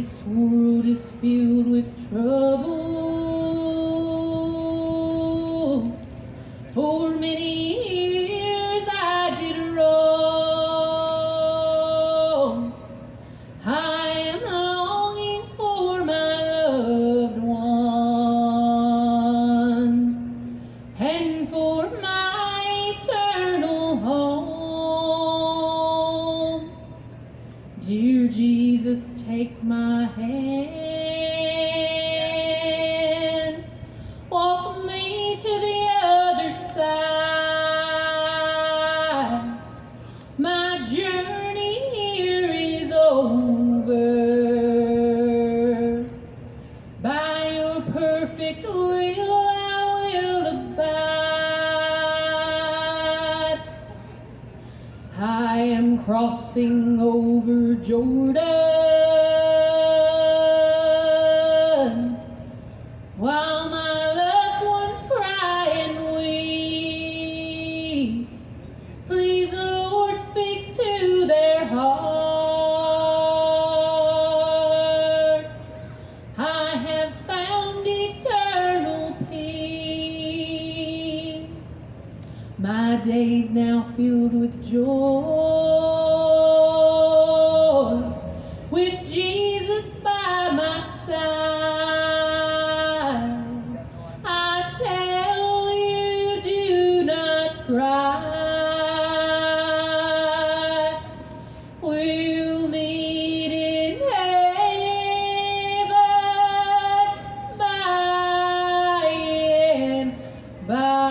This world is filled with trouble. For many years I did wrong. I am longing for my loved ones and for my eternal home. Dear Jesus, take my hand, walk me to the other side. My journey here is over. By your perfect will I will abide. I am crossing over Jordan while my loved ones cry and weep. Please, Lord, speak to their heart. I have found eternal peace. My days now filled with joy. With Jesus by my side, I tell you, do not cry. We'll meet in heaven by and by.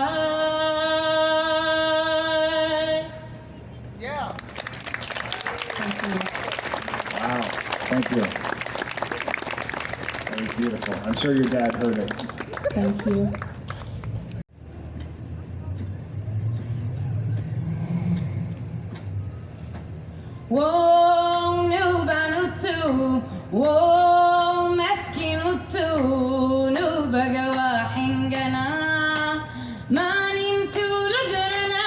Yeah. Wow, thank you. That was beautiful. I'm sure your dad heard it. Thank you. Whoa, nubanutu, whoa, maskinutu, nubagawa hingana, manintu lujarana.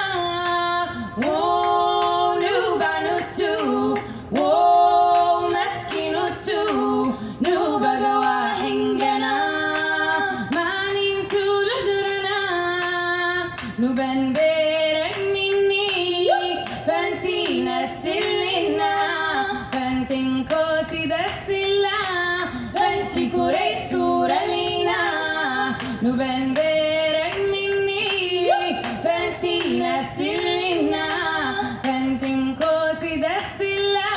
Whoa, nubanutu, whoa, maskinutu, nubagawa hingana, manintu lujarana. Nubanbera minni, fantina sillina, fantin kosi da silla, fanti kurei suralina. Nubanbera minni, fantina sillina, fantin kosi da silla,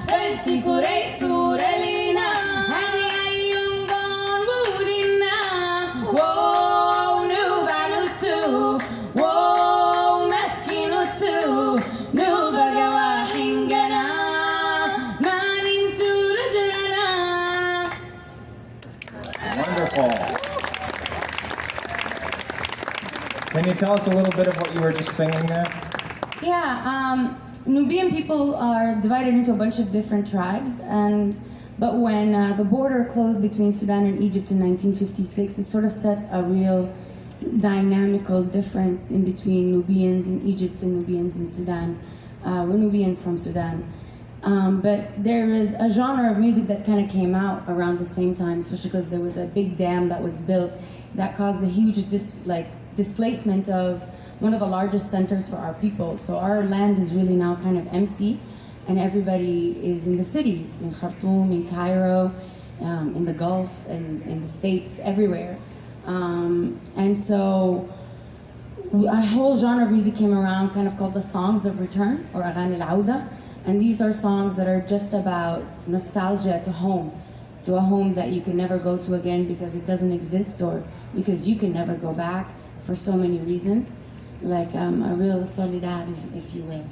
fanti kurei suralina. Hani ayungon budina. Whoa, nubanutu, whoa, maskinutu, nubagawa hingana, manintu lujarana. Wonderful. Can you tell us a little bit of what you were just singing there? Yeah, Nubian people are divided into a bunch of different tribes, but when the border closed between Sudan and Egypt in 1956, it sort of set a real dynamical difference in between Nubians in Egypt and Nubians in Sudan. We're Nubians from Sudan. But there is a genre of music that kind of came out around the same time, especially because there was a big dam that was built that caused a huge displacement of one of the largest centers for our people. So our land is really now kind of empty, and everybody is in the cities, in Khartoum, in Cairo, in the Gulf, and in the States, everywhere. And so a whole genre of music came around, kind of called the songs of return, or Aghani al-Awda. And these are songs that are just about nostalgia to a home that you can never go to again because it doesn't exist, or because you can never go back for so many reasons, like a real soledad, if you will.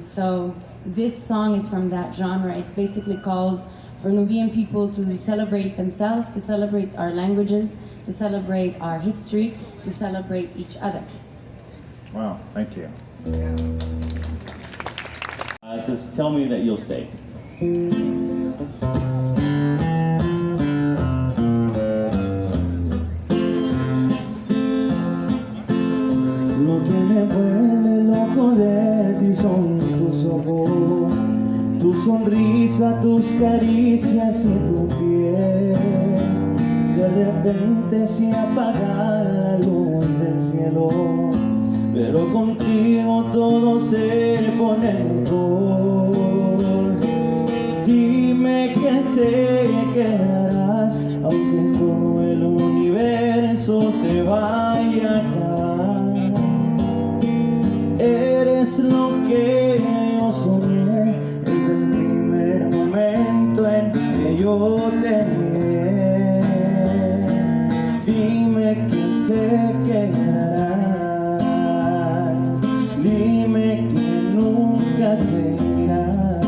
So this song is from that genre. It's basically calls for Nubian people to celebrate themselves, to celebrate our languages, to celebrate our history, to celebrate each other. Wow, thank you. It says, tell me that you'll stay. Lo que me vuelve loco de ti son tus ojos, tu sonrisa, tus caricias. caricias y tu piel. De repente se apaga la luz del cielo, pero contigo todo se pone mejor. Dime que te quedarás, aunque todo el universo se vaya a acabar. Eres lo que yo soñé desde el primer momento en que yo te miré. Dime que te quedarás, dime que nunca te irás.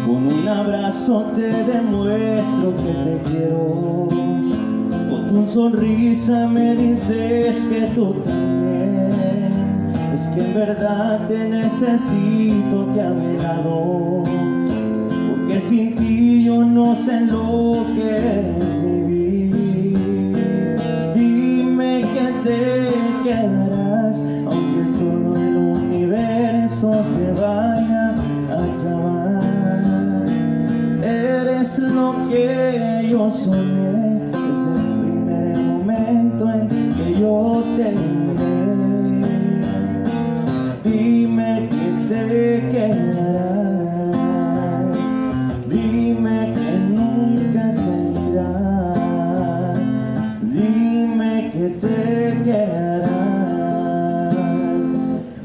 Con un abrazo te demuestro que te quiero, con tu sonrisa me dices que tú también. Es que en verdad te necesito que a mi lado, porque sin ti yo no sé lo que es vivir. Dime que te quedarás, aunque todo el universo se vaya a acabar. Eres lo que yo soñé desde el primer momento en que yo te miré. Dime que te quedarás, dime que nunca te irás. Dime que te quedarás,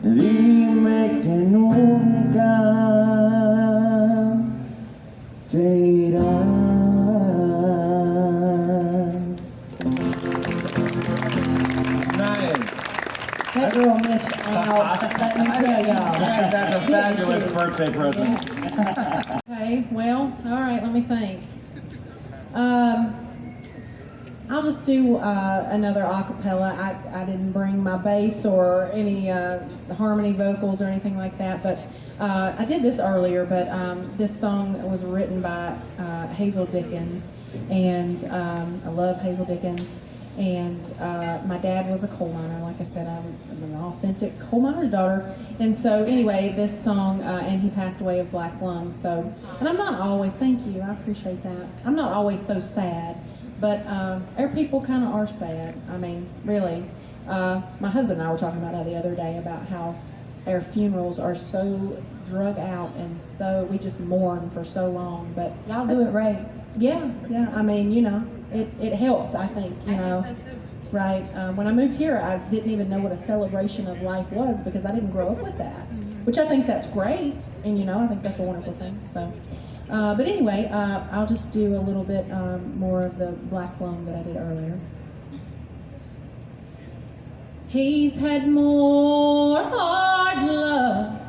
dime que nunca te irás. Nice. That girl missed out. Let me tell y'all. That's a fabulous birthday present. Okay, well, all right, let me think. I'll just do another a cappella. I didn't bring my bass or any harmony vocals or anything like that, but I did this earlier, but this song was written by Hazel Dickens, and I love Hazel Dickens. And my dad was a coal miner. Like I said, I'm an authentic coal miner's daughter. And so anyway, this song, and he passed away of black lung. So, and I'm not always, thank you, I appreciate that. I'm not always so sad, but our people kind of are sad. I mean, really. My husband and I were talking about that the other day, about how our funerals are so drug out, and so we just mourn for so long. But Y'all do it right. yeah, I mean, you know, it helps, I think, you know. Right. When I moved here, I didn't even know what a celebration of life was, because I didn't grow up with that, which I think that's great, and you know, I think that's a wonderful thing. So, but anyway, I'll just do a little bit more of the black lung that I did earlier. He's had more hard luck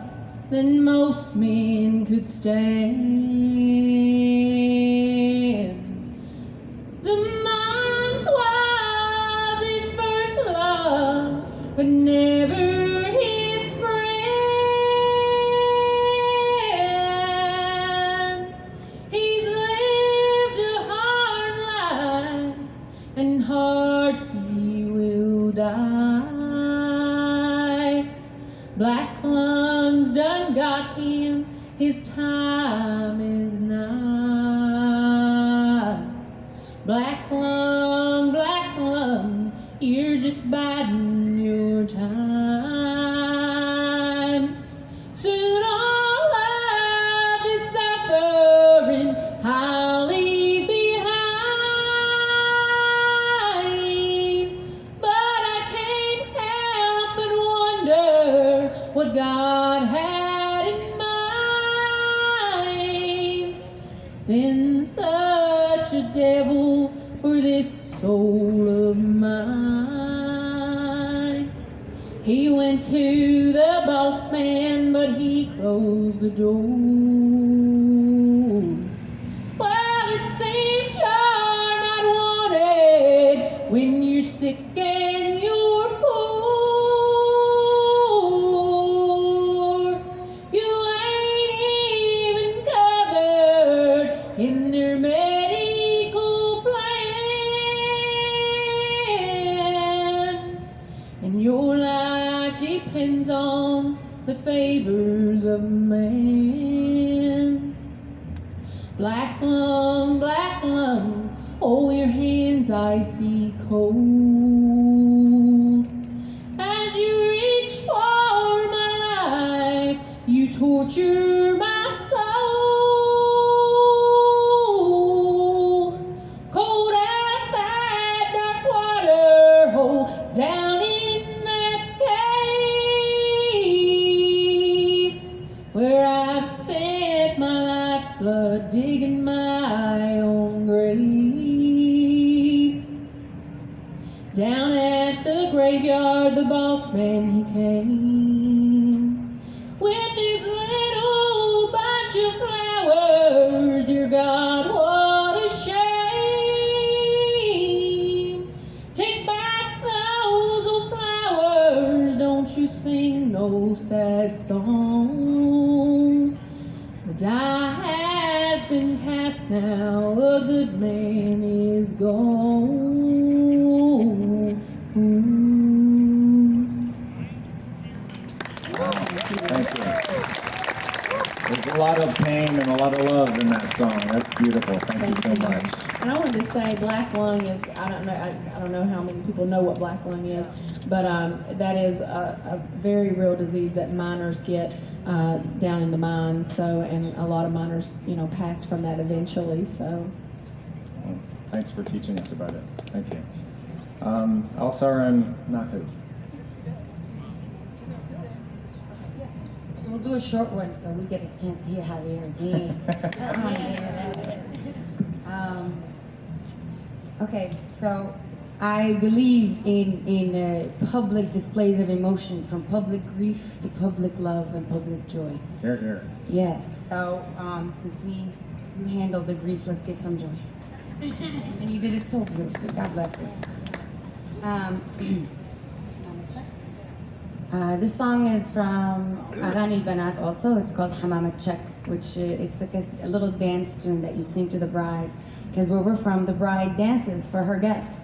than most men could stand. The mines was his first love, but never his friend. He's lived a hard life, and hard he will die. Black lungs done got him, his time is nigh. Black lung, you're just biding your time. Soon all of this suffering I'll leave behind, but I can't help but wonder what God had in mind. Send such a devil for this soul of mine. He went to the boss man, but he closed the door. Well, it seems you're not wanted when you're sick and you're poor. You ain't even covered in their medical plan, and your life depends on the favors of man. Black lung, oh, your hands icy cold. As you reach for my life, you torture my soul. Cold as that dark water hole down in that cave where I've spent my life's blood digging my own grave. Down at the graveyard, the boss man, he came with his little bunch of flowers. Dear God, what a shame. Take back those old flowers. Don't you sing no sad songs. The die has been cast now. A good man is gone. Thank you. There's a lot of pain and a lot of love in that song. That's beautiful. Thank you so much. And I wanted to say, black lung is, I don't know how many people know what black lung is, but that is a very real disease that miners get down in the mines. So, and a lot of miners, pass from that eventually. So, Well, thanks for teaching us about it. Thank you. Alsaran Nahu. So we'll do a short one so we get a chance to hear how they are again. Okay, so I believe in public displays of emotion, from public grief to public love and public joy. Here, here. Yes. So since you handled the grief, let's give some joy. And you did it so beautifully. God bless you. This song is from Agani al-Banat also. It's called Hamamat Chek, which it's like a little dance tune that you sing to the bride. Because where we're from, the bride dances for her guests.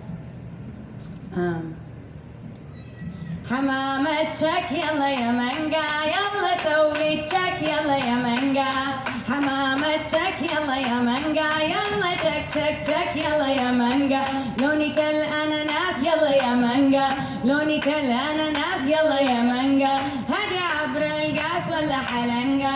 Hamamat Chek, yalla ya manga, yalla sawi chek, yalla ya manga. Hamamat Chek, yalla ya manga, yalla chek chek chek, yalla ya manga. Loni kal ananas, yalla ya manga. لوني كالاناناس يلا يا مانجا هادي عبر القاس ولا حلنجا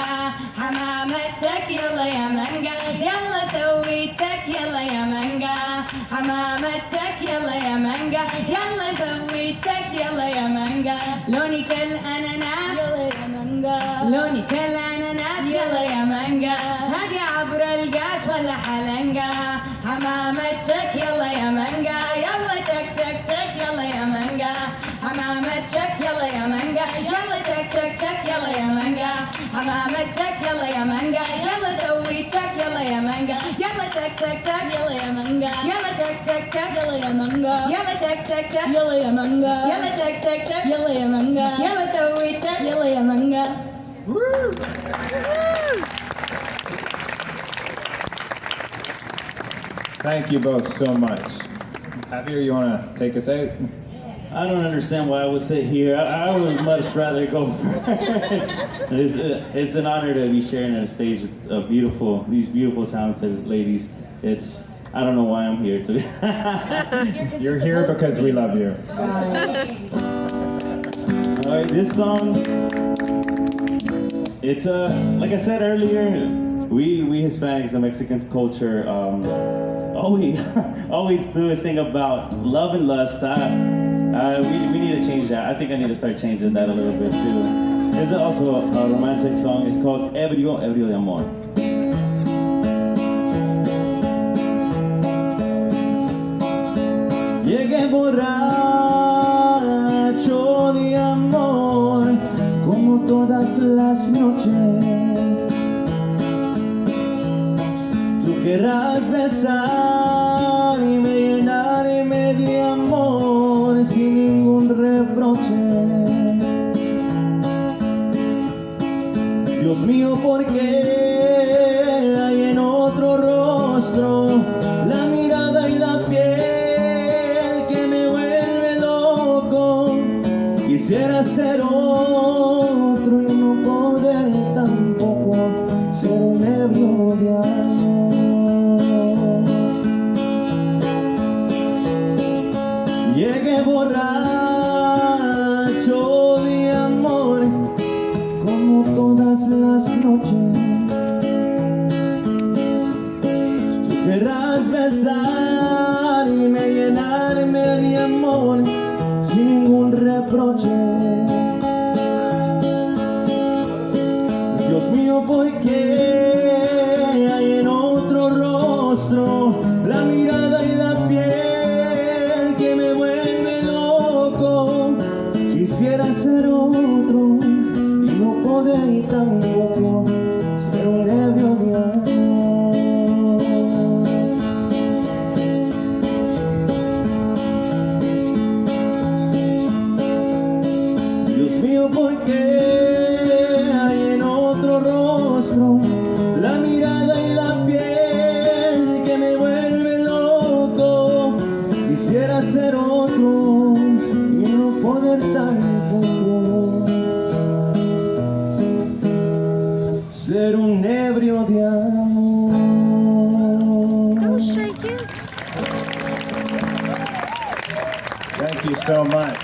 حمامة تشك يلا يا مانجا يلا سوي تشك يلا يا مانجا حمامة تشك يلا يا مانجا يلا سوي تشك يلا يا مانجا لوني كالاناناس يلا يا مانجا لوني كالاناناس يلا يا مانجا هادي عبر القاش ولا حلنجا حمامة تشك يلا يا مانجا يلا تشك تشك تشك يلا يا مانجا حمامة تشك يلا يا مانجا يلا تشك تشك تشك يلا يا مانجا حمامة تشك يلا يا مانجا يلا سوي تشك يلا يا مانجا يلا تشك تشك تشك يلا يا مانجا يلا تشك تشك تشك يلا يا مانجا يلا تشك تشك تشك يلا يا مانجا يلا تشك تشك تشك يلا يا مانجا يلا سوي تشك يلا يا مانجا. Thank you both so much. Javier, you want to take us out? I don't understand why I would sit here. I would much rather go first. It's an honor to be sharing on a stage with these beautiful, talented ladies. I don't know why I'm here today. You're here because we love you. All right, this song, it's like I said earlier, we Hispanics, the Mexican culture, all we always do is sing about love and lust. We need to change that. I think I need to start changing that a little bit too. It's also a romantic song. It's called Ebrio, Ebrio de Amor. Llegué borracho de amor, como todas las noches. Tú querrás besarme, llenarme de amor sin ningún reproche. Dios mío, ¿por qué hay en otro rostro la mirada y la piel que me vuelve loco? Quisiera ser otro y no poder tampoco ser un ebrio de amor. besar y me llenarme de amor sin ningún reproche. Dios mío, ¿por qué hay en otro rostro la mirada y la piel que me vuelve loco? Quisiera ser otro y no poder tampoco ser un ebrio de amor. Dios mío, ¿por qué hay en otro rostro la mirada y la piel que me vuelve loco? Quisiera ser otro y no poder tampoco ser un ebrio de amor. Thank you so much.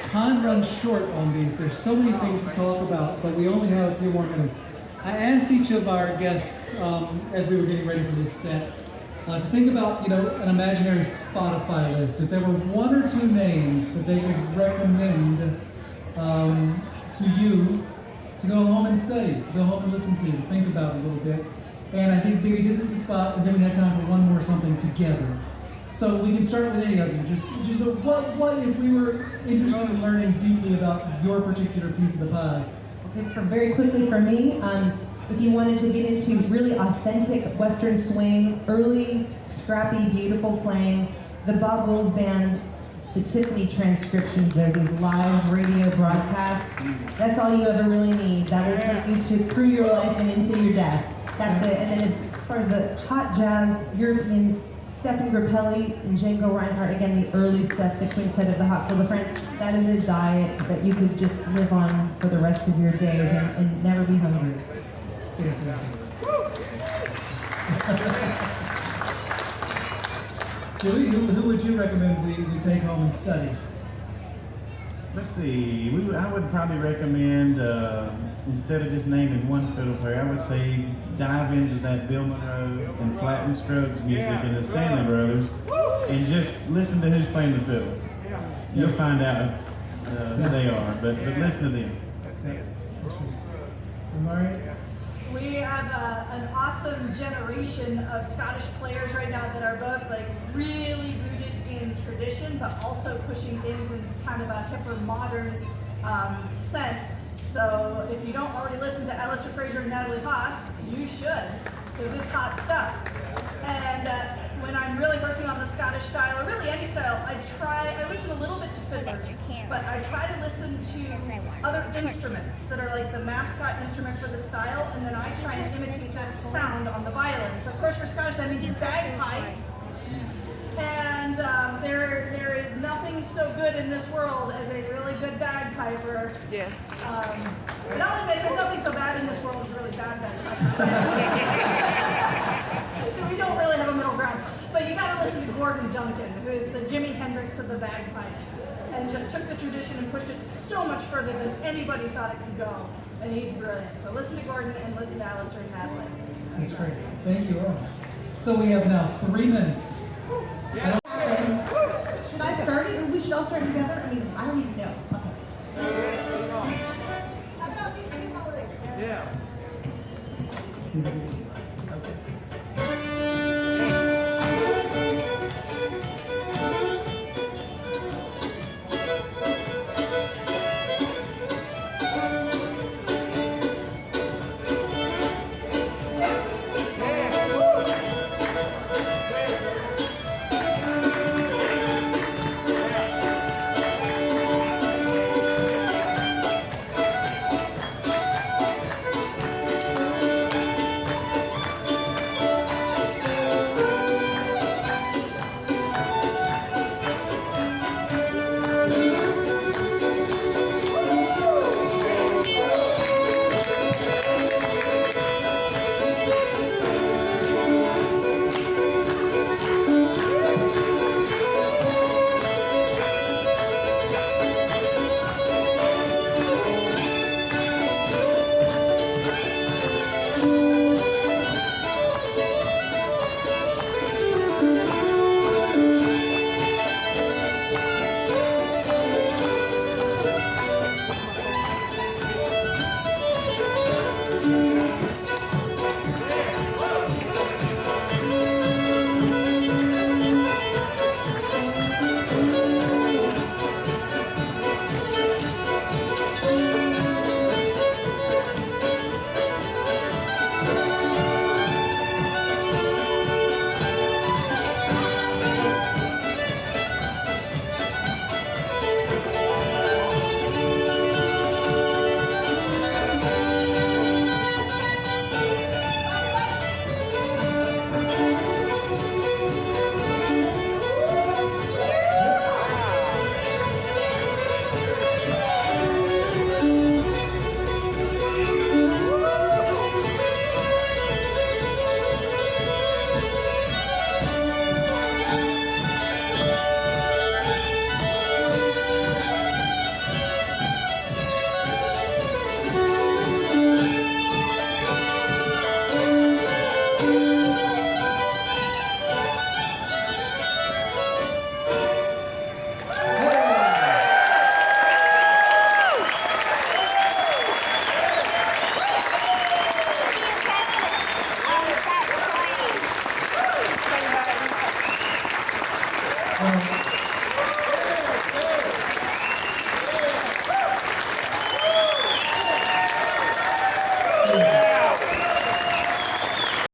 Time runs short on these. There's so many things to talk about, but we only have a few more minutes. I asked each of our guests as we were getting ready for this set to think about, an imaginary Spotify list. If there were one or two names that they could recommend to you to go home and study, to go home and listen to, think about a little bit. And I think maybe this is the spot, and then we have time for one more something together. So we can start with any of you. Just what if we were interested in learning deeply about your particular piece of the pie? Okay, very quickly for me, if you wanted to get into really authentic Western swing, early, scrappy, beautiful playing, the Bob Wills Band, the Tiffany transcriptions, they're these live radio broadcasts. That's all you ever really need. That will take you through your life and into your death. That's it. And then as far as the hot jazz, European, Stefan Grappelli and Django Reinhardt, again, the early stuff, the quintet of the Hot Club of France. that is a diet that you could just live on for the rest of your days and never be hungry. Julie, who would you recommend we take home and study? Let's see. I would probably recommend instead of just naming one fiddle player, I would say dive into that Bill Monroe and Flatt Scruggs music and the Stanley Brothers, and just listen to who's playing the fiddle. You'll find out who they are, but listen to them. Mari? We have an awesome generation of Scottish players right now that are both like really rooted in tradition, but also pushing things in kind of a hipper, modern sense. So if you don't already listen to Alistair Fraser and Natalie Haas, you should, because it's hot stuff. And when I'm really working on the Scottish style, or really any style, I listen a little bit to fiddlers, but I try to listen to other instruments that are like the mascot instrument for the style, and then I try and imitate that sound on the violin. So of course for Scottish that means bagpipes, and there is nothing so good in this world as a really good bagpiper. Yes. But I'll admit, there's nothing so bad in this world as a really bad bagpiper. We don't really have a middle ground. But you gotta listen to Gordon Duncan, who is the Jimi Hendrix of the bagpipes, and just took the tradition and pushed it so much further than anybody thought it could go. And he's brilliant. So listen to Gordon and listen to Alistair and Natalie. That's great. Thank you all. So we have now 3 minutes. Should I start it, or we should all start together? I mean, I don't even know. Okay.